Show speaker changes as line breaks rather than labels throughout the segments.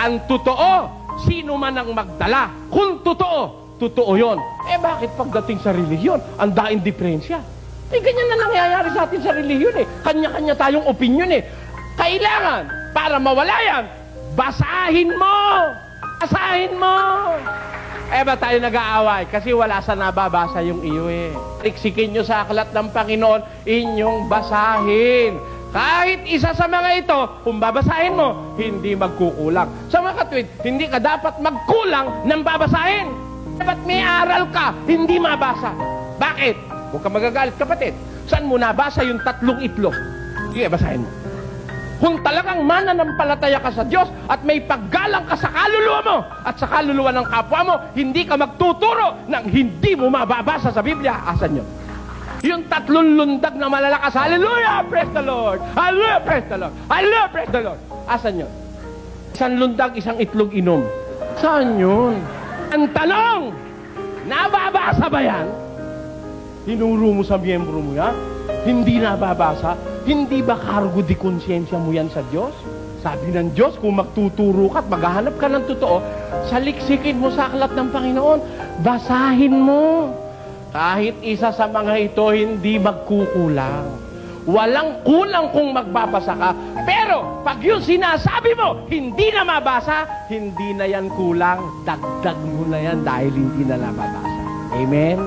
Ang totoo, sino man ang magdala. Kung totoo, totoo yon. Bakit pagdating sa relihiyon, ang daing diferensya? Ganyan na nangyayari sa atin sa relihiyon Kanya-kanya tayong opinion Kailangan, para mawala yan, basahin mo! Basahin mo! Ba tayo nag-aaway? Kasi wala sa nababasa yung iyo Riksikin nyo sa aklat ng Panginoon, inyong basahin. Kahit isa sa mga ito, kung babasahin mo, hindi magkukulang. Sa mga katwid, hindi ka dapat magkulang ng babasahin. Dapat may aral ka, hindi mabasa. Bakit? Huwag ka magagalit, kapatid. Saan mo nabasa yung 3 itlog? Sige, basahin mo. Kung talagang mananampalataya ka sa Diyos at may paggalang ka sa kaluluwa mo at sa kaluluwa ng kapwa mo, hindi ka magtuturo ng hindi mo mababasa sa Biblia. Asan yun? Yung 3 lundag na malalakas, hallelujah, praise the Lord, hallelujah, praise the Lord, hallelujah, praise the Lord. Asan yun? Isang lundag, isang itlog inom. Saan yun? Ang tanong, nababasa ba yan? Tinuro mo sa miyembro mo yan? Hindi nababasa? Hindi ba cargo di konsyensya mo yan sa Diyos? Sabi ng Diyos, kung magtuturo ka at maghahanap ka ng totoo, saliksikin mo sa aklat ng Panginoon, basahin mo. Kahit isa sa mga ito, hindi magkukulang. Walang kulang kung magbabasa ka. Pero, pag yung sinasabi mo, hindi na mabasa, hindi na yan kulang. Dagdag mo na yan dahil hindi na nababasa. Amen?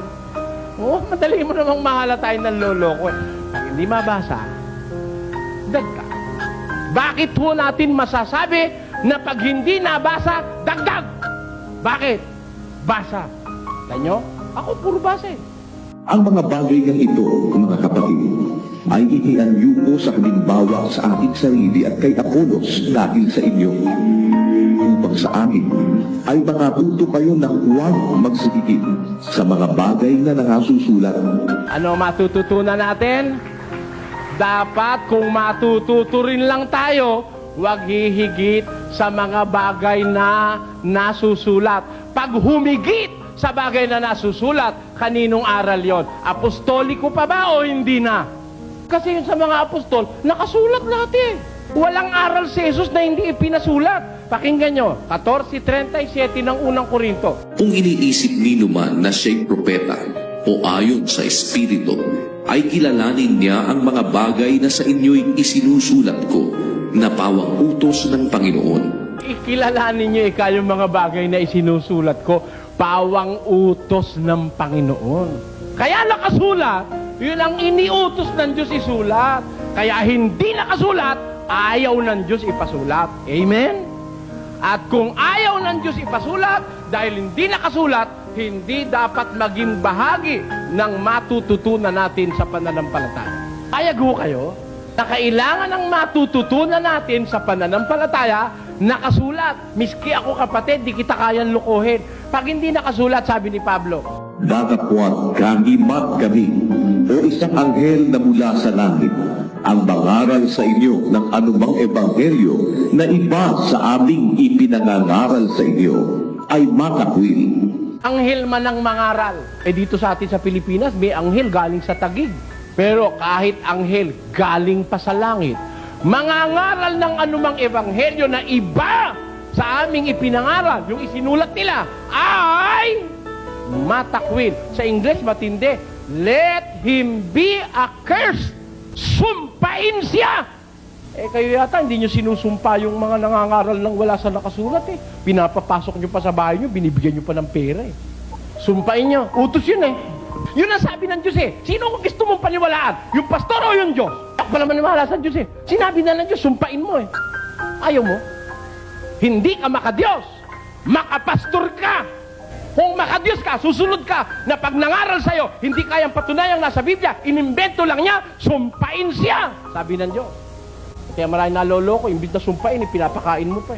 Madali mo namang mahalata ng loloko. Pag hindi mabasa, dagdag. Bakit ho natin masasabi na pag hindi nabasa, dagdag? Bakit? Basa. Tanyo? Ako puro basa
Ang mga bagay ng ito, mga kapatid, ay inianyo ko sa halimbawa sa aking sarili at kay Apolos dahil sa inyo. Upang sa amin ay matuto kayo na huwag magsigigit sa mga bagay na nakasusulat.
Ano matututunan natin? Dapat kung matututo rin lang tayo, huwag hihigit sa mga bagay na nasusulat. Pag humigit sa bagay na nasusulat, kaninong aral yon? Apostoliko pa ba o hindi na? Kasi yun sa mga apostol, nakasulat natin. Walang aral si Jesus na hindi ipinasulat. Pakinggan nyo, 14:37 ng unang Korinto.
Kung iniisip ninyo man na siya'y propeta o ayon sa Espiritu, ay kilalanin niya ang mga bagay na sa inyo'y isinusulat ko na pawang utos ng Panginoon.
Ikilalanin nyo yung mga bagay na isinusulat ko, pawang utos ng Panginoon. Kaya nakasulat, yun ang iniutos ng Diyos isulat. Kaya hindi nakasulat, ayaw ng Diyos ipasulat. Amen? At kung ayaw ng Diyos ipasulat, dahil hindi nakasulat, hindi dapat maging bahagi ng matututunan natin sa pananampalataya. Payag ho kayo na kailangan ng matututunan natin sa pananampalataya, nakasulat. Miski ako kapatid, di kita kayang lukuhin. Pag hindi nakasulat, sabi ni Pablo,
Datapwat kagimat kami o isang anghel na mula sa langit ang mangaral sa inyo ng anumang ebanghelyo na iba sa aming ipinangangaral sa inyo ay matakwil.
anghel man ang mangaral. Dito sa atin sa Pilipinas, may anghel galing sa Taguig. Pero kahit anghel galing pa sa langit, mangangaral ng anumang ebanghelyo na iba sa aming ipinangaral, yung isinulat nila, ay matakwil. Sa English, matindi. Let him be accursed. Sumpain siya. Kayo yata, hindi nyo sinusumpa yung mga nangangaral ng wala sa nakasulat Pinapapasok nyo pa sa bahay nyo, binibigyan nyo pa ng pera Sumpain nyo. Utos yun Yun ang sabi ng Diyos Sino kung gusto mong paniwalaan? Yung pastor o yung Diyos? Ako naman maniwala sa Diyos Sinabi na ng Diyos, sumpain mo Ayaw mo? Hindi ka makadiyos. Makapastor ka. Kung makadiyos ka, susunod ka, na pag nangaral sa'yo, hindi kayang patunayang nasa Biblia, inimbento lang niya, sumpain siya. Sabi ng Diyos. Kaya maraming naloloko, imbis na sumpain, pinapakain mo pa